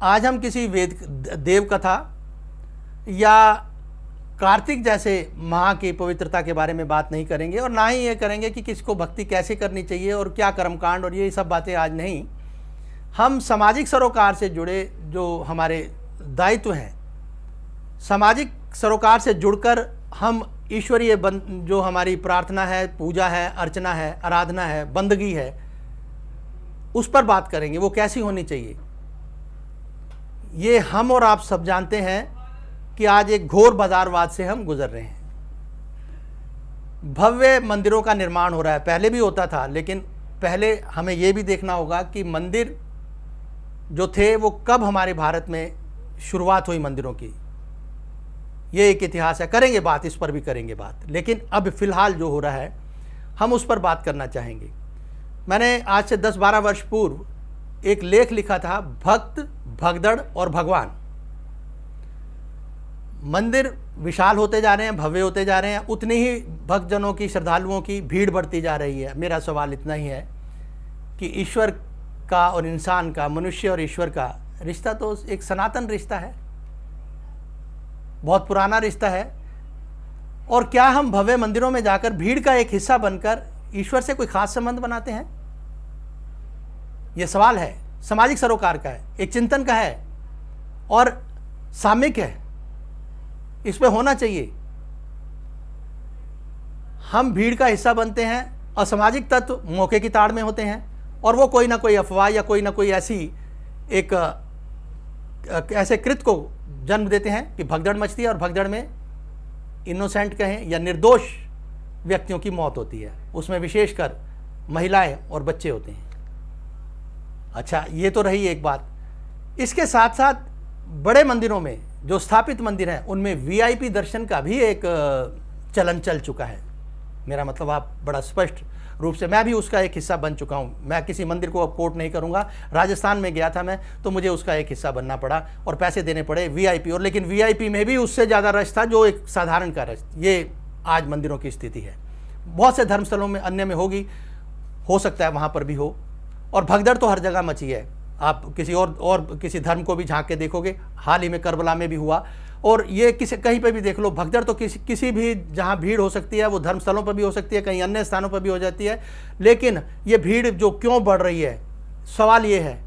आज हम किसी वेद देव कथा या कार्तिक जैसे माह की पवित्रता के बारे में बात नहीं करेंगे, और ना ही ये करेंगे कि किसको भक्ति कैसे करनी चाहिए और क्या कर्मकांड और ये सब बातें आज नहीं। हम सामाजिक सरोकार से जुड़े जो हमारे दायित्व हैं, सामाजिक सरोकार से जुड़कर हम ईश्वरीय जो हमारी प्रार्थना है, पूजा है, अर्चना है, आराधना है, बंदगी है, उस पर बात करेंगे। वो कैसी होनी चाहिए। ये हम और आप सब जानते हैं कि आज एक घोर बाजारवाद से हम गुजर रहे हैं। भव्य मंदिरों का निर्माण हो रहा है, पहले भी होता था, लेकिन पहले हमें ये भी देखना होगा कि मंदिर जो थे वो कब हमारे भारत में शुरुआत हुई मंदिरों की। ये एक इतिहास है, करेंगे बात, इस पर भी करेंगे बात, लेकिन अब फिलहाल जो हो रहा है हम उस पर बात करना चाहेंगे। मैंने आज से 10-12 वर्ष पूर्व एक लेख लिखा था, भक्त, भगदड़ और भगवान। मंदिर विशाल होते जा रहे हैं, भव्य होते जा रहे हैं, उतनी ही भक्तजनों की, श्रद्धालुओं की भीड़ बढ़ती जा रही है। मेरा सवाल इतना ही है कि ईश्वर का और इंसान का, मनुष्य और ईश्वर का रिश्ता तो एक सनातन रिश्ता है, बहुत पुराना रिश्ता है। और क्या हम भव्य मंदिरों में जाकर भीड़ का एक हिस्सा बनकर ईश्वर से कोई खास संबंध बनाते हैं? यह सवाल है, सामाजिक सरोकार का है, एक चिंतन का है और सामयिक है। इस पे होना चाहिए। हम भीड़ का हिस्सा बनते हैं, असामाजिक तत्व मौके की ताड़ में होते हैं और वो कोई ना कोई अफवाह या कोई ना कोई ऐसे कृत को जन्म देते हैं कि भगदड़ मचती है, और भगदड़ में इनोसेंट कहें या निर्दोष व्यक्तियों की मौत होती है, उसमें विशेषकर महिलाएं और बच्चे होते हैं। अच्छा, ये तो रही एक बात। इसके साथ साथ बड़े मंदिरों में, जो स्थापित मंदिर हैं, उनमें वीआईपी दर्शन का भी एक चलन चल चुका है। मेरा मतलब आप बड़ा स्पष्ट रूप से, मैं भी उसका एक हिस्सा बन चुका हूँ। मैं किसी मंदिर को अब कोट नहीं करूँगा। राजस्थान में गया था मैं, तो मुझे उसका एक हिस्सा बनना पड़ा और पैसे देने पड़े वीआईपी, और लेकिन वीआईपी में भी उससे ज़्यादा रश था जो एक साधारण का रश। ये आज मंदिरों की स्थिति है। बहुत से धर्मस्थलों में, अन्य में होगी, हो सकता है वहाँ पर भी हो। और भगदड़ तो हर जगह मची है। आप किसी और किसी धर्म को भी झांक के देखोगे, हाल ही में करबला में भी हुआ, और ये कहीं पे भी देख लो, भगदड़ तो किसी भी जहाँ भीड़ हो सकती है, वो धर्मस्थलों पर भी हो सकती है, कहीं अन्य स्थानों पर भी हो जाती है। लेकिन ये भीड़ जो क्यों बढ़ रही है, सवाल ये है,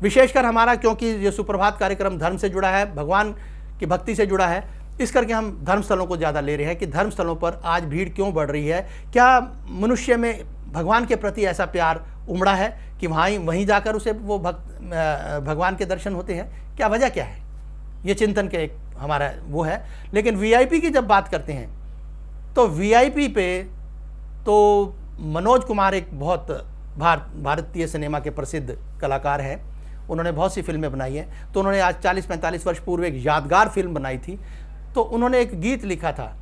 विशेषकर हमारा, क्योंकि ये सुप्रभात कार्यक्रम धर्म से जुड़ा है, भगवान की भक्ति से जुड़ा है, इस करके हम धर्मस्थलों को ज़्यादा ले रहे हैं कि धर्मस्थलों पर आज भीड़ क्यों बढ़ रही है। क्या मनुष्य में भगवान के प्रति ऐसा प्यार उमड़ा है कि वहीं जाकर उसे वो भगवान के दर्शन होते हैं? क्या वजह क्या है? ये चिंतन के एक हमारा वो है। लेकिन वीआईपी की जब बात करते हैं तो वीआईपी पे तो मनोज कुमार एक बहुत भारतीय सिनेमा के प्रसिद्ध कलाकार हैं। उन्होंने बहुत सी फिल्में बनाई हैं। तो उन्होंने आज 40-45 वर्ष पूर्व एक यादगार फिल्म बनाई थी। तो उन्होंने एक गीत लिखा था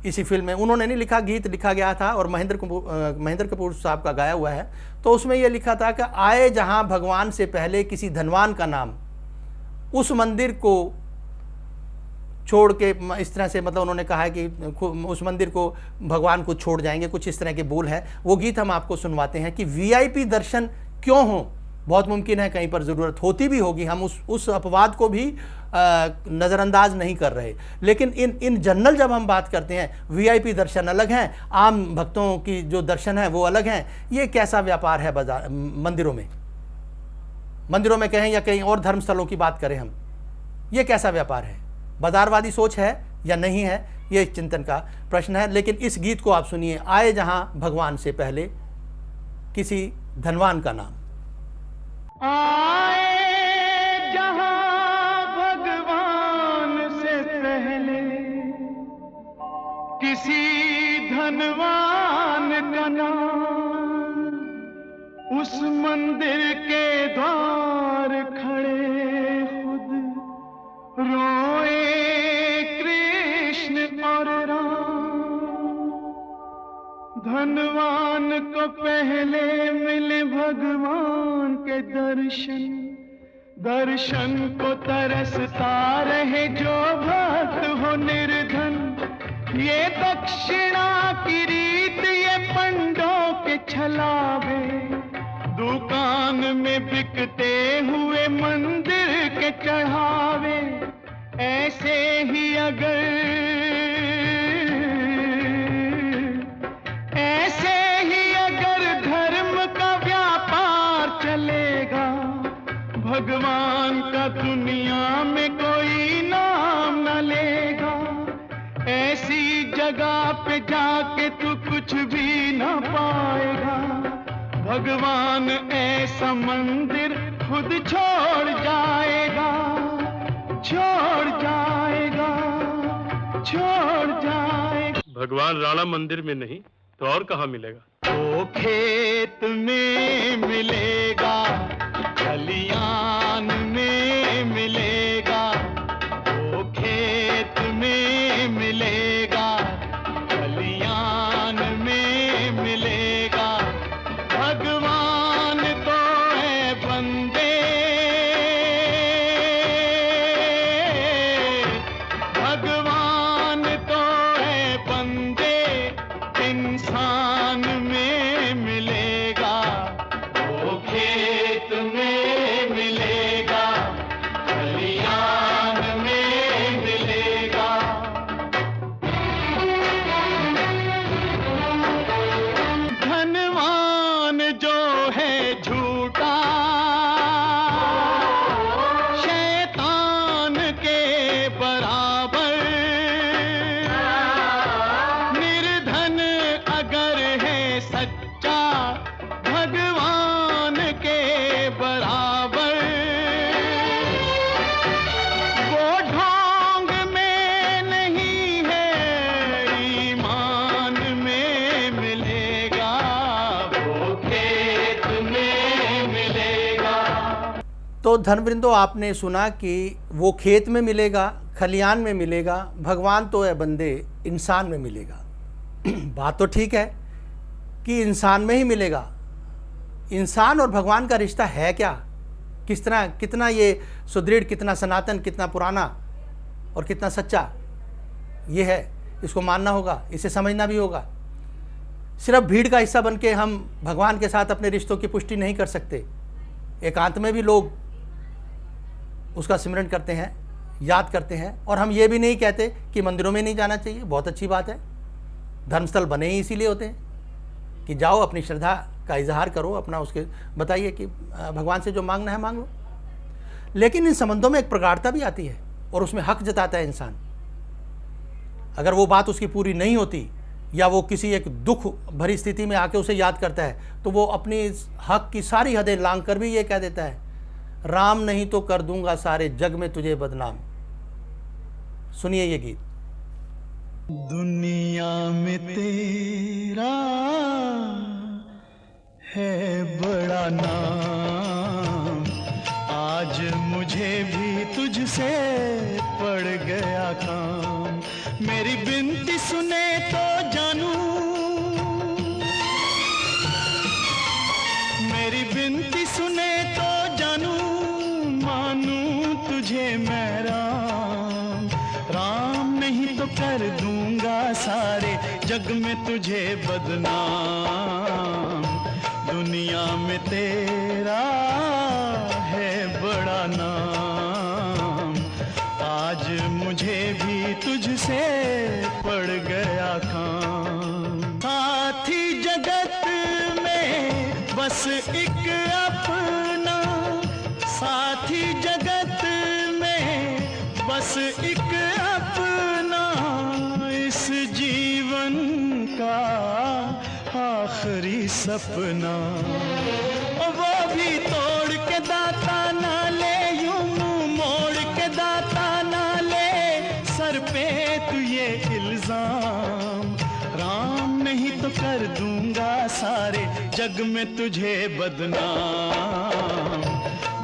इसी फिल्म में। उन्होंने नहीं लिखा, गीत लिखा गया था और महेंद्र कपूर साहब का गाया हुआ है। तो उसमें यह लिखा था कि आए जहां भगवान से पहले किसी धनवान का नाम, उस मंदिर को छोड़ के, इस तरह से, मतलब उन्होंने कहा है कि उस मंदिर को भगवान को छोड़ जाएंगे, कुछ इस तरह के बोल हैं। वो गीत हम आपको सुनवाते हैं कि वीआईपी दर्शन क्यों हो। बहुत मुमकिन है कहीं पर ज़रूरत होती भी होगी, हम उस अपवाद को भी नज़रअंदाज नहीं कर रहे। लेकिन इन जनरल जब हम बात करते हैं, वीआईपी दर्शन अलग हैं, आम भक्तों की जो दर्शन है वो अलग हैं। ये कैसा व्यापार है मंदिरों में कहें या कहीं और धर्मस्थलों की बात करें हम, ये कैसा व्यापार है? बाजारवादी सोच है या नहीं है? ये एक चिंतन का प्रश्न है। लेकिन इस गीत को आप सुनिए, आए जहां भगवान से पहले किसी धनवान का नाम। आए जहां भगवान से पहले किसी धनवान का नाम, उस मंदिर के द्वार खड़े खुद रोए कृष्ण और राम। धनवान को पहले मिले भगवान के दर्शन को तरसता रहे जो भक्त हो निर्धन। ये दक्षिणा की रीत ये पंडों के छलावे, दुकान में बिकते हुए मंदिर चढ़ावे, ऐसे ही अगर धर्म का व्यापार चलेगा, भगवान का दुनिया में कोई नाम न लेगा। ऐसी जगह पे जाके तू कुछ भी न पाएगा, भगवान ऐसा मंदिर खुद छोड़ जाएगा, छोड़ जाएगा, छोड़ जाएगा। भगवान राणा मंदिर में नहीं तो और कहाँ मिलेगा? वो खेत में मिलेगा, खलियान में मिलेगा, वो खेत में मिलेगा, खलियान में मिलेगा। भगवान तो है बंदे, भगवान तो है बंदे, इंसान में मिलेगा, वो खेत में मिलेगा, खलियान में मिलेगा। धनवान जो है झूठा, शैतान के बराबर, निर्धन अगर है सच्चा, भगवान के बराबर। वो ढोंग में नहीं है, ईमान में मिलेगा, वो खेत में मिलेगा। तो धर्मवृंदो, आपने सुना कि वो खेत में मिलेगा, खलियान में मिलेगा, भगवान तो है बंदे, इंसान में मिलेगा। बात तो ठीक है कि इंसान में ही मिलेगा। इंसान और भगवान का रिश्ता है क्या, किस तरह, कितना ये सुदृढ़, कितना सनातन, कितना पुराना और कितना सच्चा ये है, इसको मानना होगा, इसे समझना भी होगा। सिर्फ भीड़ का हिस्सा बन के हम भगवान के साथ अपने रिश्तों की पुष्टि नहीं कर सकते। एकांत में भी लोग उसका सिमरन करते हैं, याद करते हैं। और हम ये भी नहीं कहते कि मंदिरों में नहीं जाना चाहिए, बहुत अच्छी बात है। धर्मस्थल बने ही इसीलिए होते हैं कि जाओ, अपनी श्रद्धा का इजहार करो, अपना उसके बताइए कि भगवान से जो मांगना है मांग लो। लेकिन इन संबंधों में एक प्रगाढ़ता भी आती है और उसमें हक जताता है इंसान। अगर वो बात उसकी पूरी नहीं होती या वो किसी एक दुख भरी स्थिति में आके उसे याद करता है, तो वो अपनी इस हक की सारी हदें लांघ कर भी ये कह देता है, राम नहीं तो कर दूंगा सारे जग में तुझे बदनाम। सुनिए ये गीत। दुनिया में तेरा है बड़ा नाम, आज मुझे भी तुझसे पड़ गया काम। मेरी बिनती सुने तो जानू, मेरी बिनती सुने तो जानू, मानू तुझे मैं राम। राम नहीं तो कर दूंगा सारे जग में तुझे बदनाम। दुनिया में तेरा है बड़ा नाम, आज मुझे भी तुझसे पड़ गया काम। साथी जगत में बस एक अपना, साथी जगत में बस एक अपना, इस जीवन का आखिरी सपना। वो भी तोड़ के दाता ना ले, यूं मुंह मोड़ के दाता ना ले, सर पे तू ये इल्जाम। राम नहीं तो कर दूंगा सारे जग में तुझे बदनाम।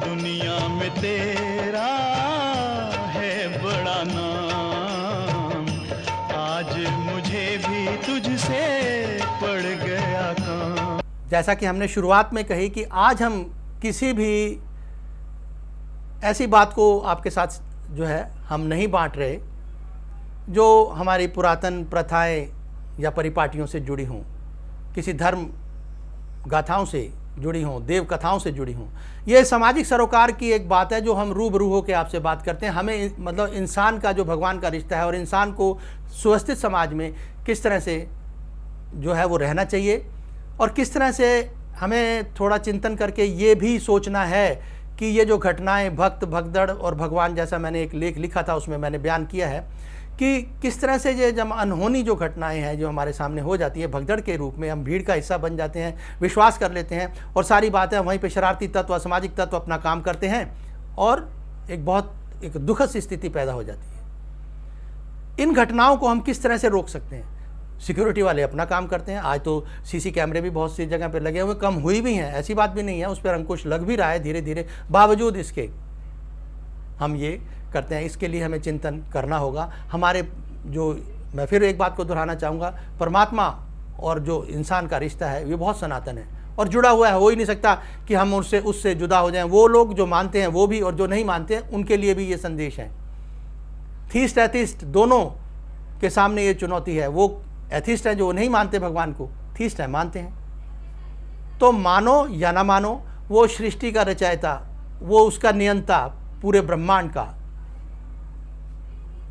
दुनिया में तेरा है बड़ा नाम, आज मुझे भी तुझसे पड़ गया काम। जैसा कि हमने शुरुआत में कही कि आज हम किसी भी ऐसी बात को आपके साथ जो है हम नहीं बांट रहे जो हमारी पुरातन प्रथाएं या परिपाटियों से जुड़ी हों, किसी धर्म गाथाओं से जुड़ी हों, देव कथाओं से जुड़ी हों। ये सामाजिक सरोकार की एक बात है जो हम रूबरू होकर आपसे बात करते हैं। हमें मतलब इंसान का जो भगवान का रिश्ता है और इंसान को सुव्यवस्थित समाज में किस तरह से जो है वो रहना चाहिए, और किस तरह से हमें थोड़ा चिंतन करके ये भी सोचना है कि ये जो घटनाएं भक्त भगदड़ और भगवान, जैसा मैंने एक लेख लिखा था उसमें मैंने बयान किया है कि किस तरह से ये जब अनहोनी जो घटनाएं हैं जो हमारे सामने हो जाती है भगदड़ के रूप में, हम भीड़ का हिस्सा बन जाते हैं, विश्वास कर लेते हैं और सारी बातें वहीं पे शरारती तत्व, असामाजिक तत्व अपना काम करते हैं और एक दुखद सी स्थिति पैदा हो जाती है। इन घटनाओं को हम किस तरह से रोक सकते हैं? सिक्योरिटी वाले अपना काम करते हैं। आज तो सीसी कैमरे भी बहुत सी जगह पर लगे हुए, कम हुई भी हैं, ऐसी बात भी नहीं है, उस पर अंकुश लग भी रहा है धीरे धीरे। बावजूद इसके हम ये करते हैं, इसके लिए हमें चिंतन करना होगा। हमारे जो, मैं फिर एक बात को दोहराना चाहूँगा, परमात्मा और जो इंसान का रिश्ता है ये बहुत सनातन है और जुड़ा हुआ है। हो ही नहीं सकता कि हम उससे जुदा हो जाएं। वो लोग जो मानते हैं वो भी, और जो नहीं मानते हैं उनके लिए भी ये संदेश है। थीस्ट एथिस्ट दोनों के सामने ये चुनौती है। वो एथिस्ट हैं जो नहीं मानते भगवान को, थीस्ट है मानते हैं। तो मानो या ना मानो, वो सृष्टि का रचयिता, वो उसका नियंता पूरे ब्रह्मांड का,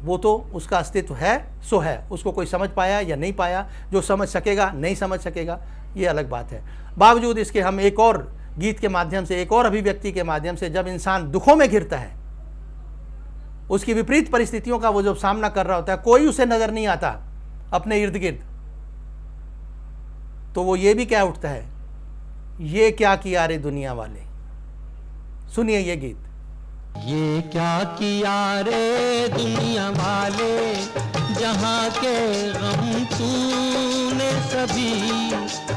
वो तो उसका अस्तित्व है सो है। उसको कोई समझ पाया या नहीं पाया, जो समझ सकेगा नहीं समझ सकेगा, ये अलग बात है। बावजूद इसके हम एक और गीत के माध्यम से, एक और अभिव्यक्ति के माध्यम से, जब इंसान दुखों में घिरता है, उसकी विपरीत परिस्थितियों का वो जब सामना कर रहा होता है, कोई उसे नजर नहीं आता अपने इर्द गिर्द, तो वो ये भी क्या उठता है, ये क्या किया रे दुनिया वाले। सुनिए ये गीत। ये क्या किया रे दुनिया वाले, जहाँ के गम तूने सभी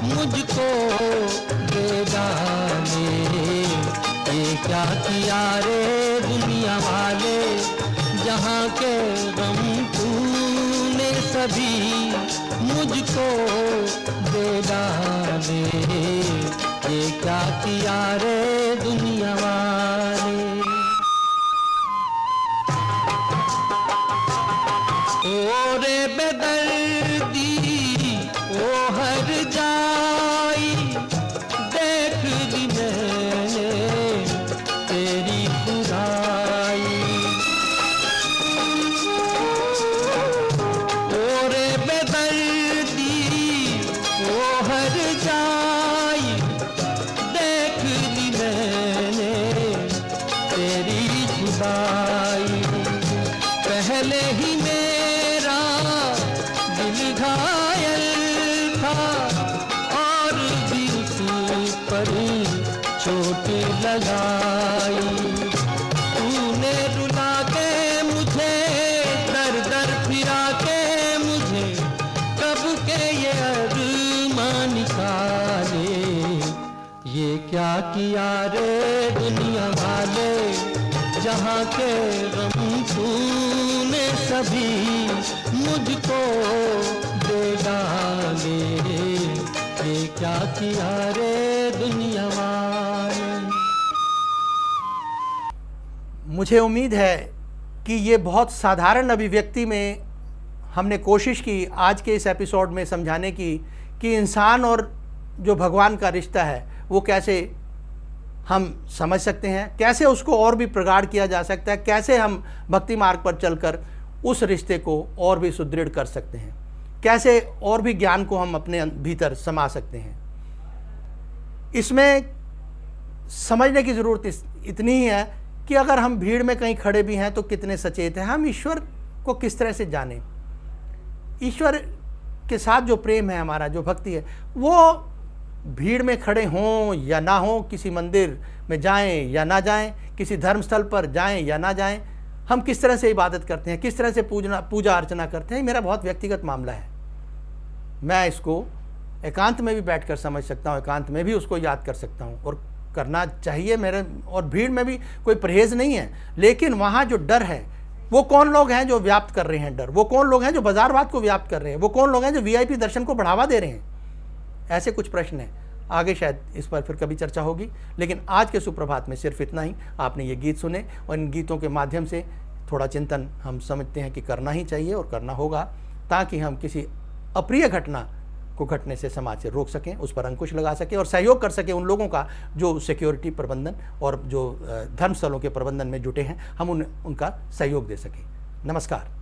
मुझको दे डाले। ये क्या किया रे दुनिया वाले, जहाँ के गम तूने सभी मुझको दे डाले। ये क्या किया रे दुनिया वाले। ओ रे बेदर्दी ओ हर जाई, देख ली मैंने तेरी खुदाई। ओ रे बेदर्दी ओ हर जाई, देख ली मैंने तेरी खुदाई। पहले ही मेरा दिल घायल था और भी उस पर चोट लगाई। तूने रुला के मुझे, दर दर फिरा के मुझे, कब के ये अरमान निकाले। ये क्या किया रे दुनिया वाले, जहाँ के गम तूने सभी मुझको दे डाले। ये क्या किया रे दुनिया वाले। मुझे उम्मीद है कि ये बहुत साधारण अभिव्यक्ति में हमने कोशिश की आज के इस एपिसोड में समझाने की कि इंसान और जो भगवान का रिश्ता है वो कैसे हम समझ सकते हैं, कैसे उसको और भी प्रगाढ़ किया जा सकता है, कैसे हम भक्ति मार्ग पर चलकर उस रिश्ते को और भी सुदृढ़ कर सकते हैं, कैसे और भी ज्ञान को हम अपने भीतर समा सकते हैं। इसमें समझने की ज़रूरत इतनी ही है कि अगर हम भीड़ में कहीं खड़े भी हैं तो कितने सचेत हैं, हम ईश्वर को किस तरह से जानें। ईश्वर के साथ जो प्रेम है हमारा, जो भक्ति है, वो भीड़ में खड़े हों या ना हों, किसी मंदिर में जाएं या ना जाएं, किसी धर्मस्थल पर जाएं या ना जाएं, हम किस तरह से इबादत करते हैं, किस तरह से पूजा अर्चना करते हैं, मेरा बहुत व्यक्तिगत मामला है। मैं इसको एकांत में भी बैठकर समझ सकता हूँ, एकांत में भी उसको याद कर सकता हूँ और करना चाहिए मेरे। और भीड़ में भी कोई परहेज़ नहीं है, लेकिन वहाँ जो डर है, वो कौन लोग हैं जो व्याप्त कर रहे हैं डर, वो कौन लोग हैं जो बाजारवाद को व्याप्त कर रहे हैं, वो कौन लोग हैं जो वीआईपी दर्शन को बढ़ावा दे रहे हैं। ऐसे कुछ प्रश्न हैं, आगे शायद इस पर फिर कभी चर्चा होगी। लेकिन आज के सुप्रभात में सिर्फ इतना ही। आपने ये गीत सुने और इन गीतों के माध्यम से थोड़ा चिंतन हम समझते हैं कि करना ही चाहिए और करना होगा, ताकि हम किसी अप्रिय घटना को घटने से समाज से रोक सकें, उस पर अंकुश लगा सकें और सहयोग कर सकें उन लोगों का जो सिक्योरिटी प्रबंधन और जो धर्मस्थलों के प्रबंधन में जुटे हैं, हम उनका सहयोग दे सकें। नमस्कार।